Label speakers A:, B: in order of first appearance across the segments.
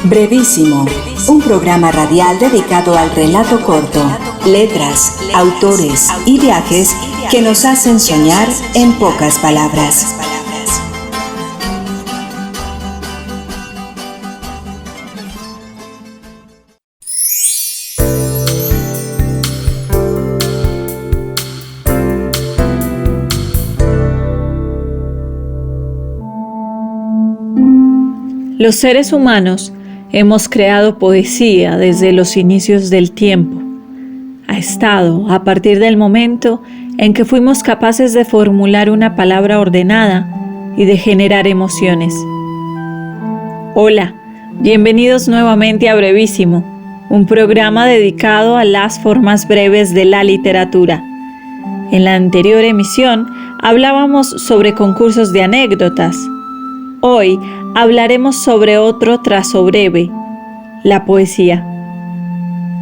A: Brevísimo, un programa radial dedicado al relato corto, letras, autores y viajes que nos hacen soñar en pocas palabras.
B: Los seres humanos hemos creado poesía desde los inicios del tiempo. Ha estado a partir del momento en que fuimos capaces de formular una palabra ordenada y de generar emociones. Hola, bienvenidos nuevamente a Brevísimo, un programa dedicado a las formas breves de la literatura. En la anterior emisión hablábamos sobre concursos de anécdotas. Hoy hablaremos sobre otro trazo breve, la poesía.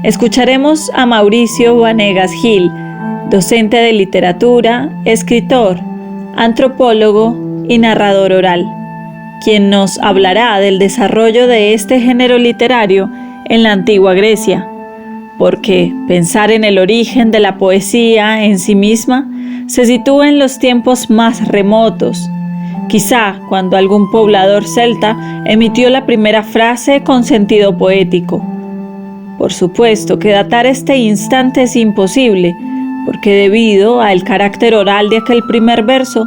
B: Escucharemos a Mauricio Vanegas Gil, docente de literatura, escritor, antropólogo y narrador oral, quien nos hablará del desarrollo de este género literario en la antigua Grecia, porque pensar en el origen de la poesía en sí misma se sitúa en los tiempos más remotos, quizá cuando algún poblador celta emitió la primera frase con sentido poético. Por supuesto que datar este instante es imposible, porque debido al carácter oral de aquel primer verso,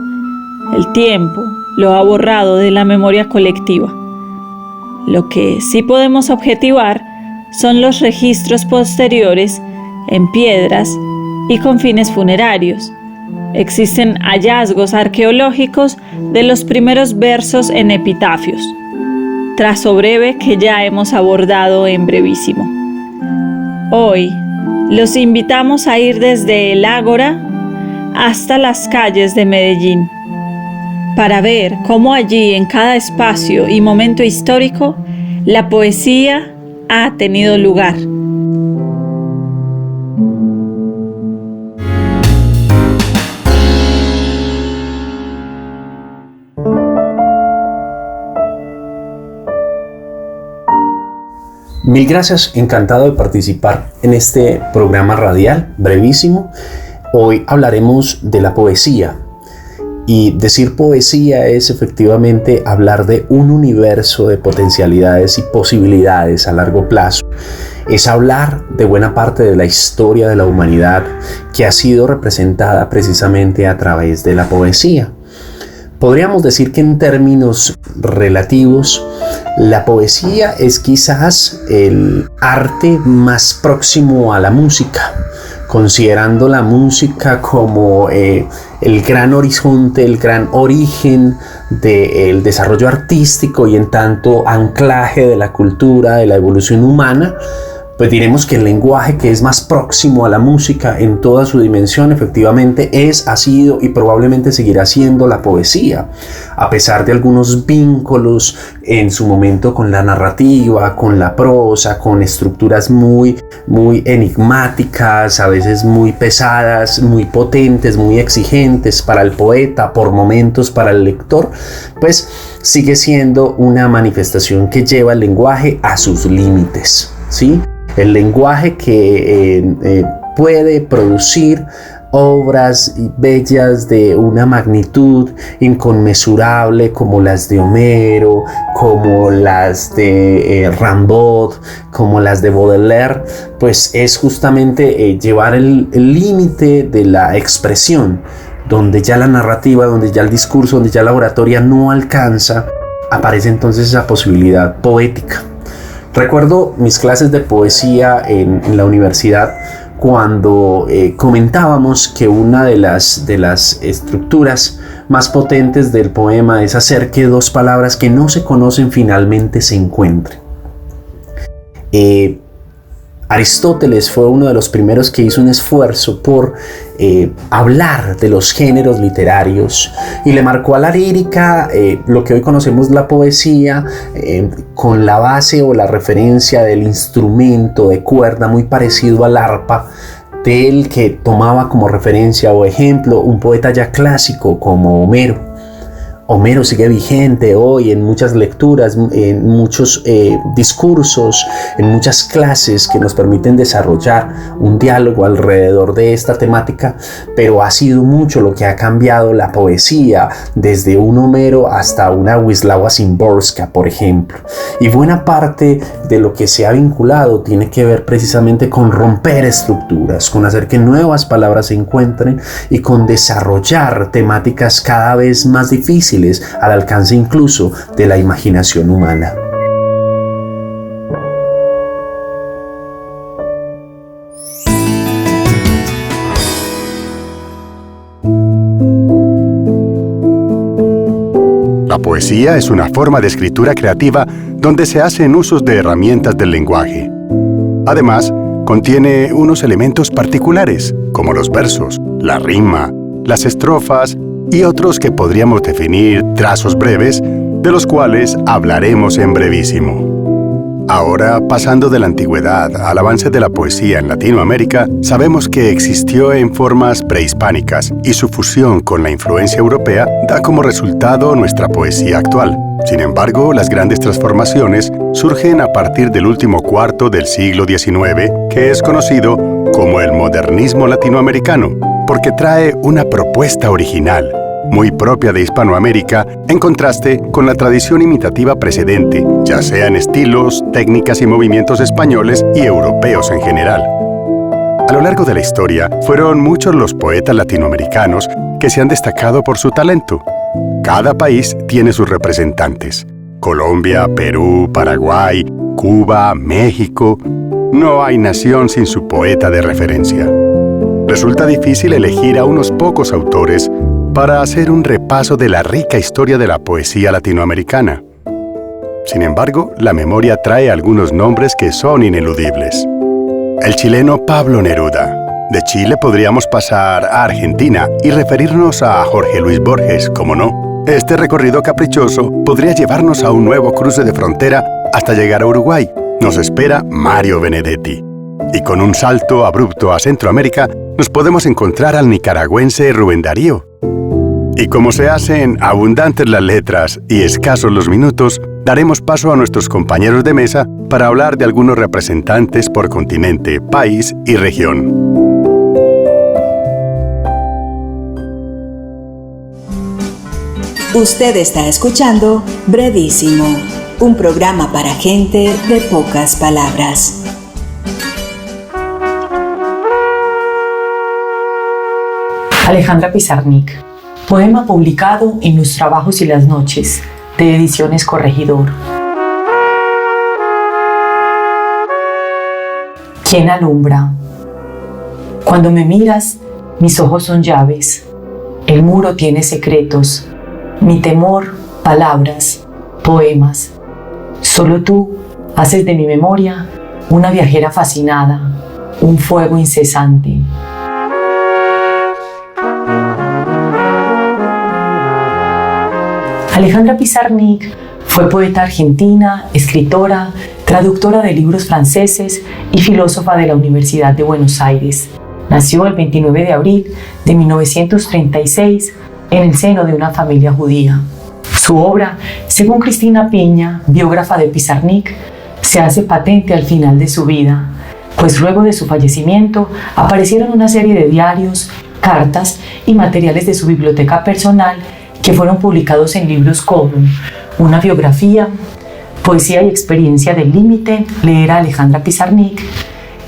B: el tiempo lo ha borrado de la memoria colectiva. Lo que sí podemos objetivar son los registros posteriores en piedras y con fines funerarios. Existen hallazgos arqueológicos de los primeros versos en epitafios, trazo breve que ya hemos abordado en Brevísimo. Hoy los invitamos a ir desde el Ágora hasta las calles de Medellín, para ver cómo allí en cada espacio y momento histórico la poesía ha tenido lugar.
C: Mil gracias, encantado de participar en este programa radial, Brevísimo. Hoy hablaremos de la poesía. Y decir poesía es efectivamente hablar de un universo de potencialidades y posibilidades a largo plazo. Es hablar de buena parte de la historia de la humanidad que ha sido representada precisamente a través de la poesía. Podríamos decir que en términos relativos, la poesía es quizás el arte más próximo a la música, considerando la música como el gran horizonte, el gran origen del desarrollo artístico y en tanto anclaje de la cultura, de la evolución humana. Pues diremos que el lenguaje que es más próximo a la música en toda su dimensión efectivamente ha sido y probablemente seguirá siendo la poesía, a pesar de algunos vínculos en su momento con la narrativa, con la prosa, con estructuras muy enigmáticas, a veces muy pesadas, muy potentes, muy exigentes para el poeta, por momentos para el lector, pues sigue siendo una manifestación que lleva el lenguaje a sus límites, ¿sí? El lenguaje que puede producir obras bellas de una magnitud inconmensurable como las de Homero, como las de Rimbaud, como las de Baudelaire, pues es justamente llevar el límite de la expresión, donde ya la narrativa, donde ya el discurso, donde ya la oratoria no alcanza, aparece entonces esa posibilidad poética. Recuerdo mis clases de poesía en la universidad cuando comentábamos que una de las estructuras más potentes del poema es hacer que dos palabras que no se conocen finalmente se encuentren. Aristóteles fue uno de los primeros que hizo un esfuerzo por hablar de los géneros literarios y le marcó a la lírica lo que hoy conocemos la poesía con la base o la referencia del instrumento de cuerda muy parecido al arpa, del que tomaba como referencia o ejemplo un poeta ya clásico como Homero. Homero sigue vigente hoy en muchas lecturas, en muchos discursos, en muchas clases que nos permiten desarrollar un diálogo alrededor de esta temática, pero ha sido mucho lo que ha cambiado la poesía, desde un Homero hasta una Wisława Szymborska, por ejemplo. Y buena parte de lo que se ha vinculado tiene que ver precisamente con romper estructuras, con hacer que nuevas palabras se encuentren y con desarrollar temáticas cada vez más difíciles al alcance incluso de la imaginación humana.
D: La poesía es una forma de escritura creativa donde se hacen usos de herramientas del lenguaje. Además, contiene unos elementos particulares, como los versos, la rima, las estrofas y otros que podríamos definir trazos breves, de los cuales hablaremos en brevísimo. Ahora, pasando de la antigüedad al avance de la poesía en Latinoamérica, sabemos que existió en formas prehispánicas y su fusión con la influencia europea da como resultado nuestra poesía actual. Sin embargo, las grandes transformaciones surgen a partir del último cuarto del siglo XIX, que es conocido como el modernismo latinoamericano, porque trae una propuesta original, muy propia de Hispanoamérica, en contraste con la tradición imitativa precedente, ya sea en estilos, técnicas y movimientos españoles y europeos en general. A lo largo de la historia, fueron muchos los poetas latinoamericanos que se han destacado por su talento. Cada país tiene sus representantes: Colombia, Perú, Paraguay, Cuba, México. No hay nación sin su poeta de referencia. Resulta difícil elegir a unos pocos autores para hacer un repaso de la rica historia de la poesía latinoamericana. Sin embargo, la memoria trae algunos nombres que son ineludibles. El chileno Pablo Neruda. De Chile podríamos pasar a Argentina y referirnos a Jorge Luis Borges, ¿cómo no? Este recorrido caprichoso podría llevarnos a un nuevo cruce de frontera hasta llegar a Uruguay. Nos espera Mario Benedetti. Y con un salto abrupto a Centroamérica, nos podemos encontrar al nicaragüense Rubén Darío. Y como se hacen abundantes las letras y escasos los minutos, daremos paso a nuestros compañeros de mesa para hablar de algunos representantes por continente, país y región.
A: Usted está escuchando Brevísimo, un programa para gente de pocas palabras.
E: Alejandra Pizarnik. Poema publicado en Los Trabajos y las Noches, de Ediciones Corregidor. ¿Quién alumbra? Cuando me miras, mis ojos son llaves. El muro tiene secretos. Mi temor, palabras, poemas. Solo tú haces de mi memoria una viajera fascinada, un fuego incesante. Alejandra Pizarnik fue poeta argentina, escritora, traductora de libros franceses y filósofa de la Universidad de Buenos Aires. Nació el 29 de abril de 1936 en el seno de una familia judía. Su obra, según Cristina Piña, biógrafa de Pizarnik, se hace patente al final de su vida, pues luego de su fallecimiento aparecieron una serie de diarios, cartas y materiales de su biblioteca personal que fueron publicados en libros como Una biografía, Poesía y experiencia del límite, leer a Alejandra Pizarnik,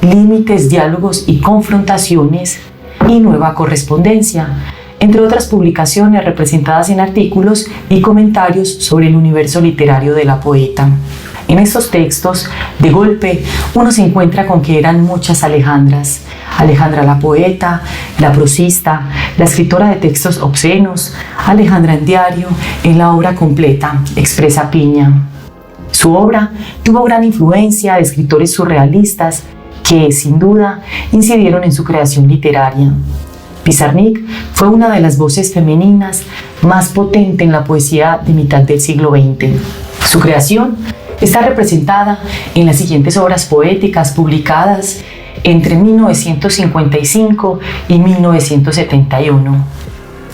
E: Límites, diálogos y confrontaciones y Nueva correspondencia, entre otras publicaciones representadas en artículos y comentarios sobre el universo literario de la poeta. En estos textos, de golpe, uno se encuentra con que eran muchas Alejandras. Alejandra la poeta, la prosista, la escritora de textos obscenos, Alejandra en diario, en la obra completa, expresa Piña. Su obra tuvo gran influencia de escritores surrealistas que, sin duda, incidieron en su creación literaria. Pizarnik fue una de las voces femeninas más potentes en la poesía de mitad del siglo XX. Su creación está representada en las siguientes obras poéticas publicadas entre 1955 y 1971.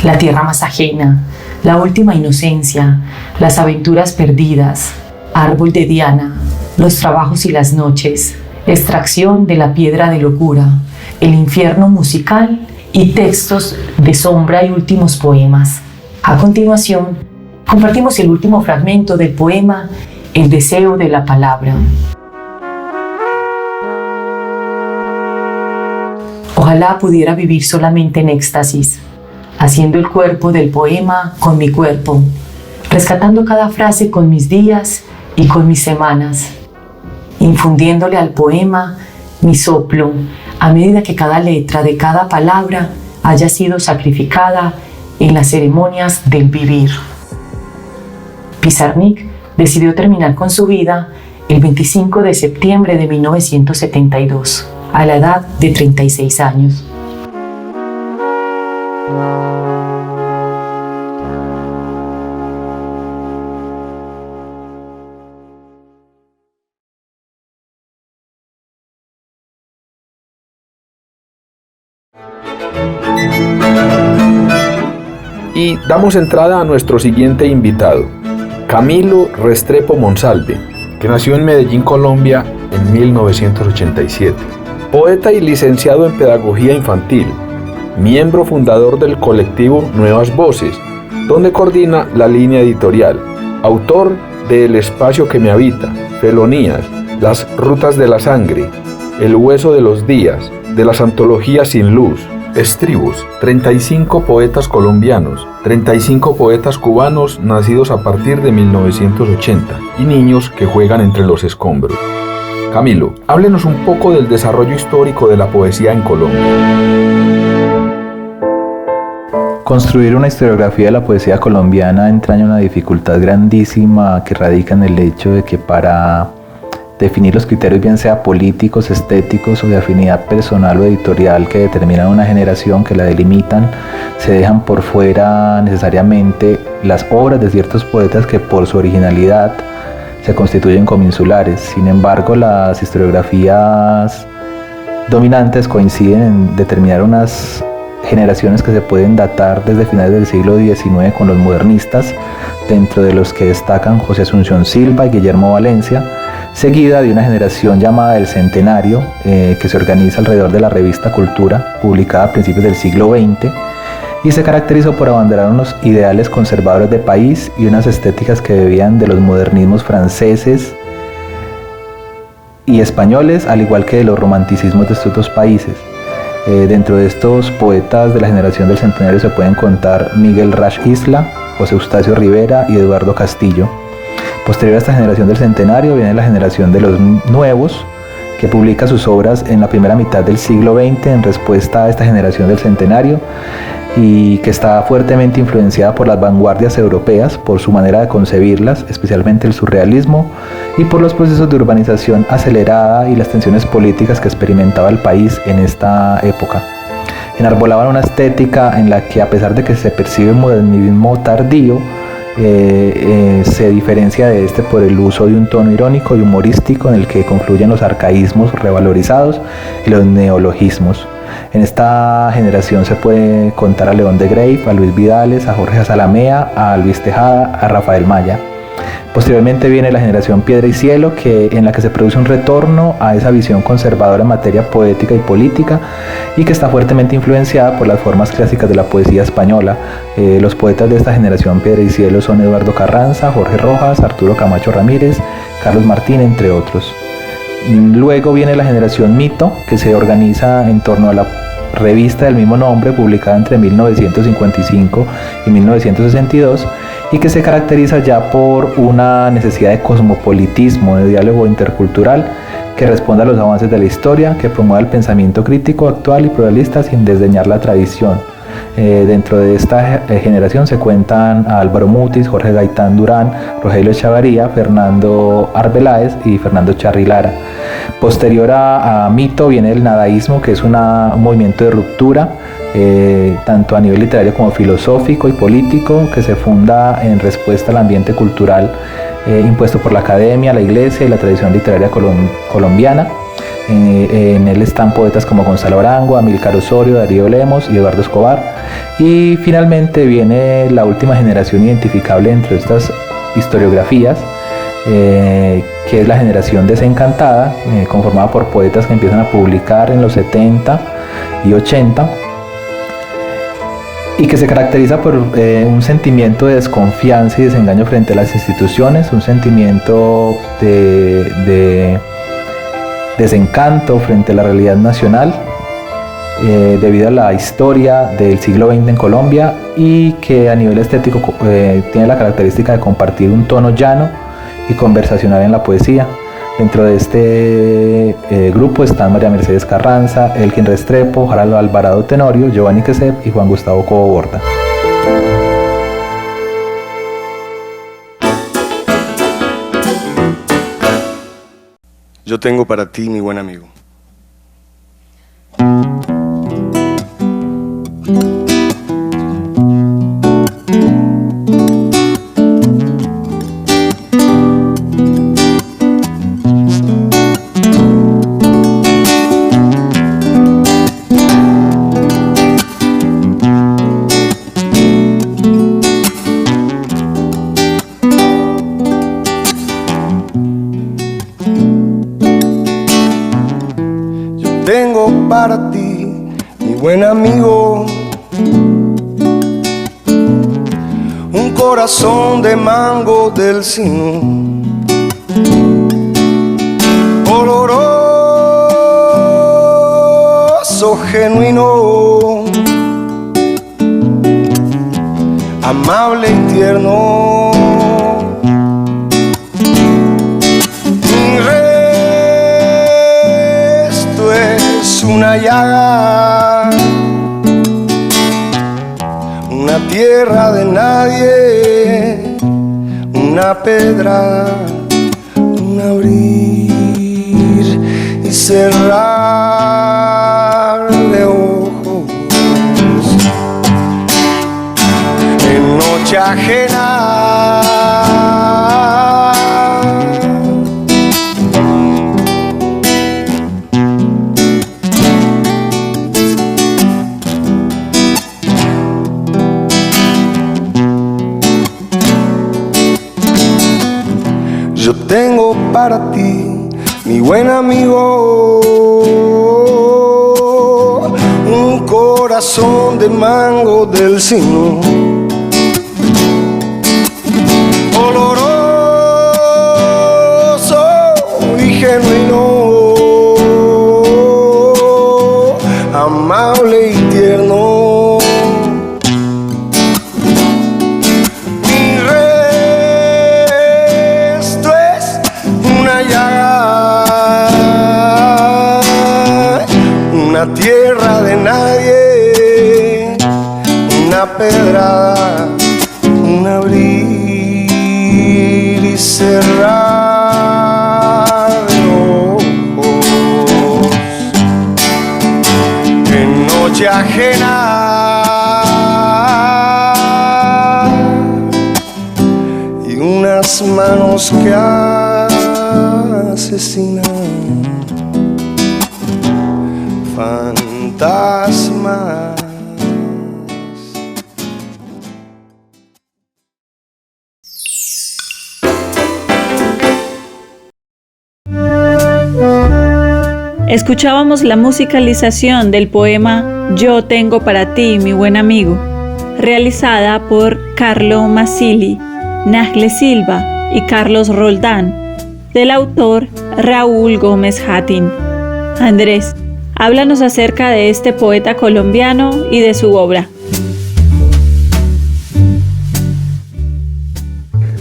E: La tierra más ajena, La última inocencia, las aventuras perdidas, árbol de Diana, los trabajos y las noches, extracción de la piedra de locura, el infierno musical y textos de sombra y últimos poemas. A continuación, compartimos el último fragmento del poema El deseo de la palabra. Ojalá pudiera vivir solamente en éxtasis, haciendo el cuerpo del poema con mi cuerpo, rescatando cada frase con mis días y con mis semanas, infundiéndole al poema mi soplo a medida que cada letra de cada palabra haya sido sacrificada en las ceremonias del vivir. Pizarnik decidió terminar con su vida el 25 de septiembre de 1972, a la edad de 36 años.
F: Y damos entrada a nuestro siguiente invitado, Camilo Restrepo Monsalve, que nació en Medellín, Colombia, en 1987. Poeta y licenciado en Pedagogía Infantil, miembro fundador del colectivo Nuevas Voces, donde coordina la línea editorial, autor de El espacio que me habita, Felonías, Las rutas de la sangre, El hueso de los días, de las antologías Sin luz, Estribos, 35 poetas colombianos, 35 poetas cubanos nacidos a partir de 1980 y niños que juegan entre los escombros. Camilo, háblenos un poco del desarrollo histórico de la poesía en Colombia.
G: Construir una historiografía de la poesía colombiana entraña una dificultad grandísima que radica en el hecho de que para definir los criterios, bien sea políticos, estéticos o de afinidad personal o editorial que determinan una generación, que la delimitan, se dejan por fuera necesariamente las obras de ciertos poetas que por su originalidad se constituyen como insulares. Sin embargo, las historiografías dominantes coinciden en determinar unas generaciones que se pueden datar desde finales del siglo XIX con los modernistas, dentro de los que destacan José Asunción Silva y Guillermo Valencia, seguida de una generación llamada del Centenario, que se organiza alrededor de la revista Cultura, publicada a principios del siglo XX, y se caracterizó por abanderar unos ideales conservadores de país y unas estéticas que bebían de los modernismos franceses y españoles, al igual que de los romanticismos de estos dos países. Dentro de estos poetas de la generación del Centenario se pueden contar Miguel Rash Isla, José Eustacio Rivera y Eduardo Castillo. Posterior a esta generación del Centenario viene la generación de los nuevos, que publica sus obras en la primera mitad del siglo XX en respuesta a esta generación del Centenario, y que está fuertemente influenciada por las vanguardias europeas, por su manera de concebirlas, especialmente el surrealismo, y por los procesos de urbanización acelerada y las tensiones políticas que experimentaba el país en esta época. Enarbolaban una estética en la que, a pesar de que se percibe un modernismo tardío, se diferencia de este por el uso de un tono irónico y humorístico en el que confluyen los arcaísmos revalorizados y los neologismos. En esta generación se puede contar a León de Grave, a Luis Vidales, a Jorge Zalamea, a Luis Tejada, a Rafael Maya. Posteriormente viene la generación Piedra y Cielo, en la que se produce un retorno a esa visión conservadora en materia poética y política, y que está fuertemente influenciada por las formas clásicas de la poesía española. Los poetas de esta generación Piedra y Cielo son Eduardo Carranza, Jorge Rojas, Arturo Camacho Ramírez, Carlos Martín, entre otros. Luego viene la generación Mito, que se organiza en torno a la revista del mismo nombre, publicada entre 1955 y 1962, y que se caracteriza ya por una necesidad de cosmopolitismo, de diálogo intercultural, que responde a los avances de la historia, que promueva el pensamiento crítico, actual y pluralista sin desdeñar la tradición. Dentro de esta generación se cuentan a Álvaro Mutis, Jorge Gaitán Durán, Rogelio Echavarría, Fernando Arbeláez y Fernando Charri Lara. Posterior a Mito viene el nadaísmo, que es un movimiento de ruptura, tanto a nivel literario como filosófico y político, que se funda en respuesta al ambiente cultural impuesto por la academia, la iglesia y la tradición literaria colombiana. En él están poetas como Gonzalo Arango, Amílcar Osorio, Darío Lemos y Eduardo Escobar. Y finalmente viene la última generación identificable entre estas historiografías, que es la generación desencantada, conformada por poetas que empiezan a publicar en los 70 y 80 y que se caracteriza por un sentimiento de desconfianza y desengaño frente a las instituciones, un sentimiento de desencanto frente a la realidad nacional, debido a la historia del siglo XX en Colombia, y que a nivel estético tiene la característica de compartir un tono llano y conversacional en la poesía. Dentro de este grupo están María Mercedes Carranza, Elkin Restrepo, Haroldo Alvarado Tenorio, Giovanni Quesep y Juan Gustavo Cobo Borda.
H: Yo tengo para ti, mi buen amigo. Tengo para ti, mi buen amigo, un corazón de mango del sino, oloroso, genuino, amable y tierno. Una llaga, una tierra de nadie, una pedra, un abrir y cerrar de ojos en noche ajena. Yo tengo para ti, mi buen amigo, un corazón de mango del sino, oloroso y genuino, amable y tierno. Una tierra de nadie, una pedrada, un abrir y cerrar de ojos en noche ajena, y unas manos que asesinan. Fantasmas.
B: Escuchábamos la musicalización del poema Yo tengo para ti, mi buen amigo, realizada por Carlo Mazzilli, Nagle Silva y Carlos Roldán, del autor Raúl Gómez Hattin. Andrés, háblanos acerca de este poeta colombiano y de su obra.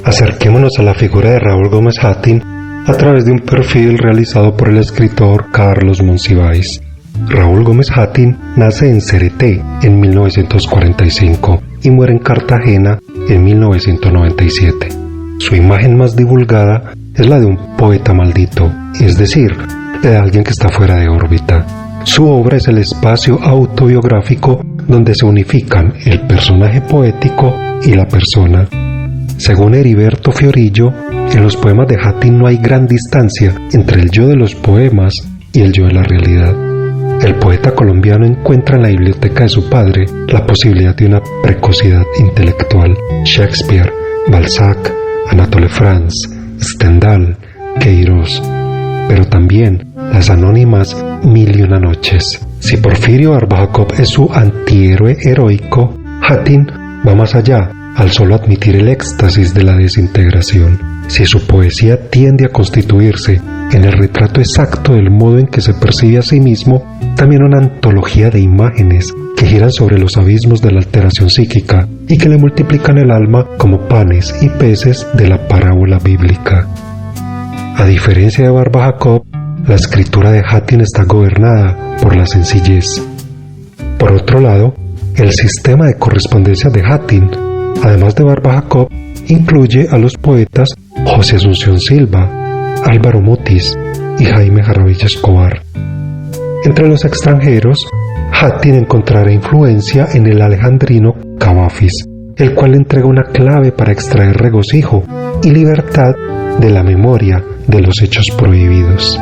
I: Acerquémonos a la figura de Raúl Gómez Hattin a través de un perfil realizado por el escritor Carlos Monsiváis. Raúl Gómez Hattin nace en Cereté en 1945 y muere en Cartagena en 1997. Su imagen más divulgada es la de un poeta maldito, es decir, de alguien que está fuera de órbita. Su obra es el espacio autobiográfico donde se unifican el personaje poético y la persona. Según Heriberto Fiorillo, en los poemas de Hattin no hay gran distancia entre el yo de los poemas y el yo de la realidad. El poeta colombiano encuentra en la biblioteca de su padre la posibilidad de una precocidad intelectual. Shakespeare, Balzac, Anatole France, Stendhal, Queiroz, pero también las anónimas Mil y una noches. Si Porfirio Barba-Jacob es su antihéroe heroico, Hatin va más allá, al solo admitir el éxtasis de la desintegración. Si su poesía tiende a constituirse en el retrato exacto del modo en que se percibe a sí mismo, también una antología de imágenes que giran sobre los abismos de la alteración psíquica y que le multiplican el alma como panes y peces de la parábola bíblica. A diferencia de Barba-Jacob, la escritura de Hatin está gobernada por la sencillez. Por otro lado, el sistema de correspondencia de Hatin, además de Barba-Jacob, incluye a los poetas José Asunción Silva, Álvaro Mutis y Jaime Jaramillo Escobar. Entre los extranjeros, Hatin encontrará influencia en el alejandrino Cavafis, el cual entrega una clave para extraer regocijo y libertad de la memoria de los hechos prohibidos.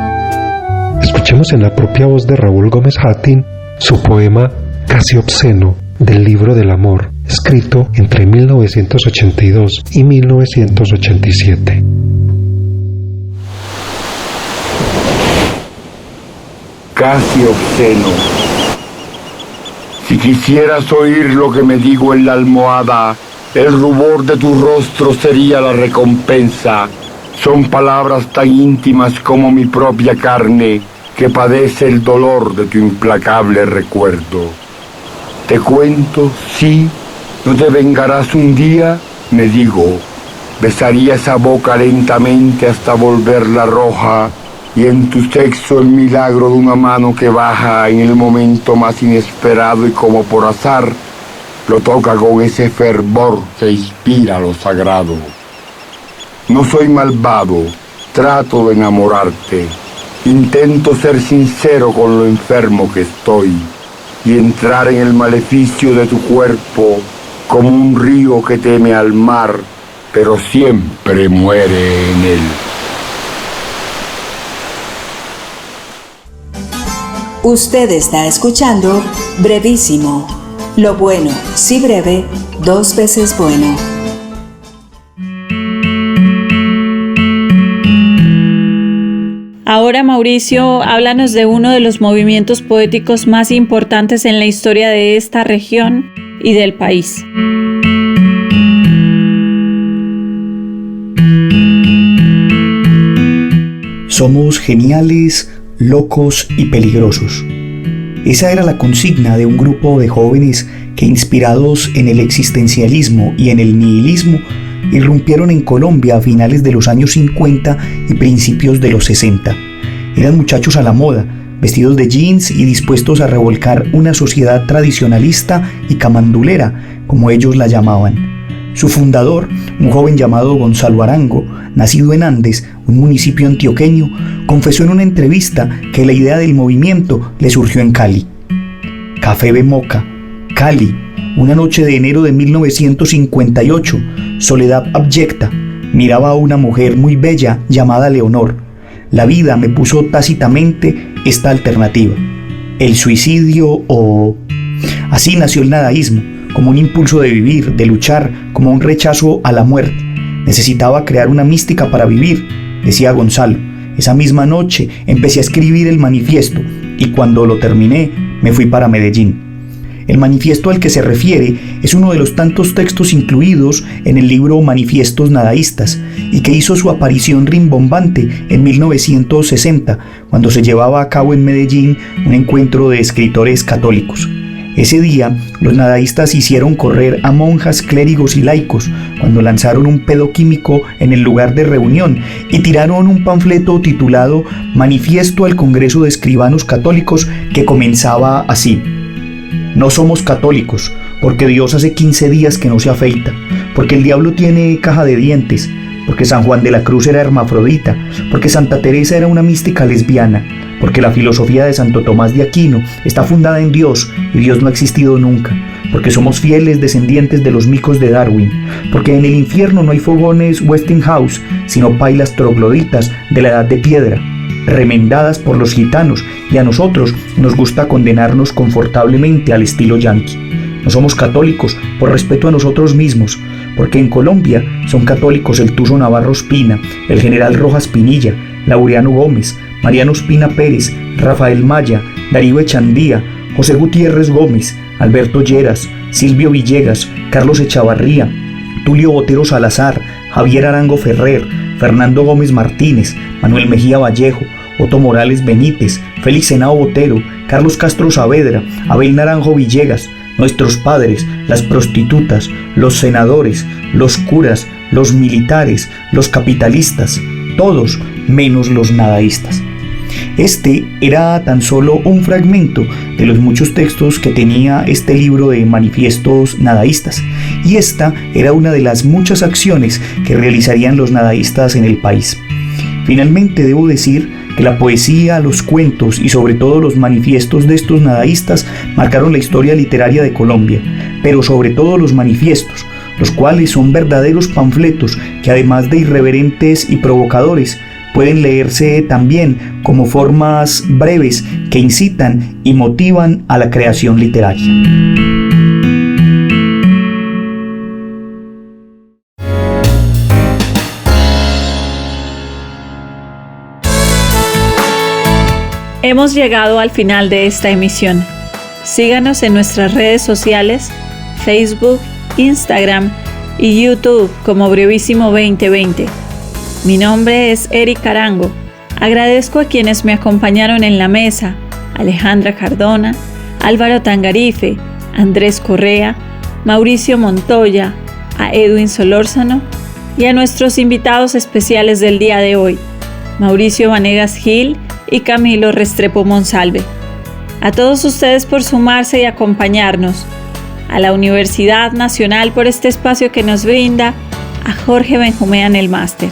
I: Escuchemos en la propia voz de Raúl Gómez Hatin su poema casi obsceno del libro del amor, escrito entre 1982 y 1987.
J: Casi obsceno. Si quisieras oír lo que me digo en la almohada, el rubor de tu rostro sería la recompensa. Son palabras tan íntimas como mi propia carne, que padece el dolor de tu implacable recuerdo. Te cuento, sí, ¿no te vengarás un día? Me digo. Besaría esa boca lentamente hasta volverla roja, y en tu sexo el milagro de una mano que baja en el momento más inesperado y como por azar, lo toca con ese fervor que inspira lo sagrado. No soy malvado, trato de enamorarte, intento ser sincero con lo enfermo que estoy y entrar en el maleficio de tu cuerpo como un río que teme al mar, pero siempre muere en él.
A: Usted está escuchando Brevísimo. Lo bueno, si breve, 2 veces bueno.
B: Ahora, Mauricio, háblanos de uno de los movimientos poéticos más importantes en la historia de esta región y del país.
K: Somos geniales, locos y peligrosos. Esa era la consigna de un grupo de jóvenes que, inspirados en el existencialismo y en el nihilismo, irrumpieron en Colombia a finales de los años 50 y principios de los 60. Eran muchachos a la moda, vestidos de jeans y dispuestos a revolcar una sociedad tradicionalista y camandulera, como ellos la llamaban. Su fundador, un joven llamado Gonzalo Arango, nacido en Andes, un municipio antioqueño, confesó en una entrevista que la idea del movimiento le surgió en Cali. Café Bemoca, Cali, una noche de enero de 1958, soledad abyecta, miraba a una mujer muy bella llamada Leonor. La vida me puso tácitamente esta alternativa: el suicidio o... Así nació el nadaísmo, como un impulso de vivir, de luchar, como un rechazo a la muerte. Necesitaba crear una mística para vivir, decía Gonzalo. Esa misma noche empecé a escribir el manifiesto y cuando lo terminé me fui para Medellín. El manifiesto al que se refiere es uno de los tantos textos incluidos en el libro Manifiestos Nadaístas y que hizo su aparición rimbombante en 1960, cuando se llevaba a cabo en Medellín un encuentro de escritores católicos. Ese día, los nadaístas hicieron correr a monjas, clérigos y laicos cuando lanzaron un pedo químico en el lugar de reunión y tiraron un panfleto titulado Manifiesto al Congreso de Escribanos Católicos, que comenzaba así: no somos católicos, porque Dios hace 15 días que no se afeita, porque el diablo tiene caja de dientes, porque San Juan de la Cruz era hermafrodita, porque Santa Teresa era una mística lesbiana, porque la filosofía de Santo Tomás de Aquino está fundada en Dios y Dios no ha existido nunca, porque somos fieles descendientes de los micos de Darwin, porque en el infierno no hay fogones Westinghouse, sino pailas trogloditas de la edad de piedra, remendadas por los gitanos, y a nosotros nos gusta condenarnos confortablemente al estilo yanqui. No somos católicos por respeto a nosotros mismos, porque en Colombia son católicos el Tuzo Navarro Espina, el general Rojas Pinilla, Laureano Gómez, Mariano Espina Pérez, Rafael Maya, Darío Echandía, José Gutiérrez Gómez, Alberto Lleras, Silvio Villegas, Carlos Echavarría, Tulio Botero Salazar, Javier Arango Ferrer, Fernando Gómez Martínez, Manuel Mejía Vallejo, Otto Morales Benítez, Félix Henao Botero, Carlos Castro Saavedra, Abel Naranjo Villegas, nuestros padres, las prostitutas, los senadores, los curas, los militares, los capitalistas, todos menos los nadaístas. Este era tan solo un fragmento de los muchos textos que tenía este libro de manifiestos nadaístas, y esta era una de las muchas acciones que realizarían los nadaístas en el país. Finalmente debo decir que la poesía, los cuentos y sobre todo los manifiestos de estos nadaístas marcaron la historia literaria de Colombia, pero sobre todo los manifiestos, los cuales son verdaderos panfletos que además de irreverentes y provocadores, pueden leerse también como formas breves que incitan y motivan a la creación literaria.
B: Hemos llegado al final de esta emisión. Síganos en nuestras redes sociales, Facebook, Instagram y YouTube como Brevísimo 2020. Mi nombre es Eric Arango. Agradezco a quienes me acompañaron en la mesa: Alejandra Cardona, Álvaro Tangarife, Andrés Correa, Mauricio Montoya, a Edwin Solórzano y a nuestros invitados especiales del día de hoy, Mauricio Vanegas Gil y Camilo Restrepo Monsalve. A todos ustedes por sumarse y acompañarnos, a la Universidad Nacional por este espacio que nos brinda, a Jorge Benjumea en el máster.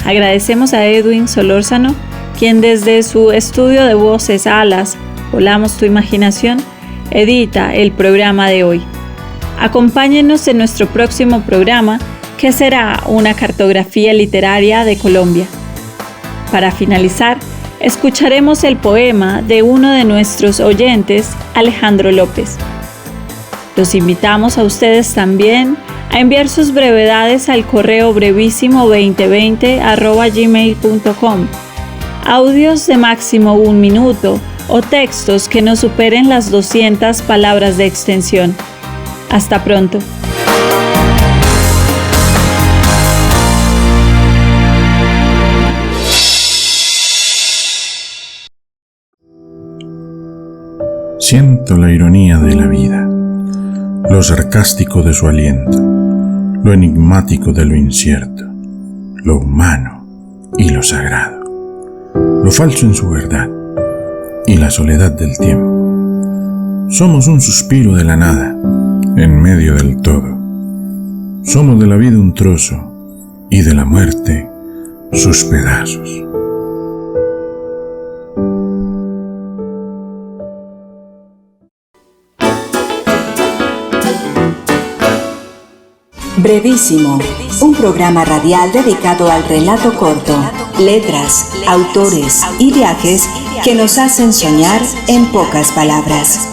B: Agradecemos a Edwin Solórzano, quien desde su estudio de voces Alas, Volamos tu imaginación, edita el programa de hoy. Acompáñenos en nuestro próximo programa, que será una cartografía literaria de Colombia. Para finalizar, escucharemos el poema de uno de nuestros oyentes, Alejandro López. Los invitamos a ustedes también a enviar sus brevedades al correo brevísimo2020@gmail.com, audios de máximo 1 minuto o textos que no superen las 200 palabras de extensión. Hasta pronto.
L: Siento la ironía de la vida, lo sarcástico de su aliento, lo enigmático de lo incierto, lo humano y lo sagrado, lo falso en su verdad y la soledad del tiempo. Somos un suspiro de la nada, en medio del todo. Somos de la vida un trozo y de la muerte sus pedazos.
A: Brevísimo, un programa radial dedicado al relato corto, letras, autores y viajes que nos hacen soñar en pocas palabras.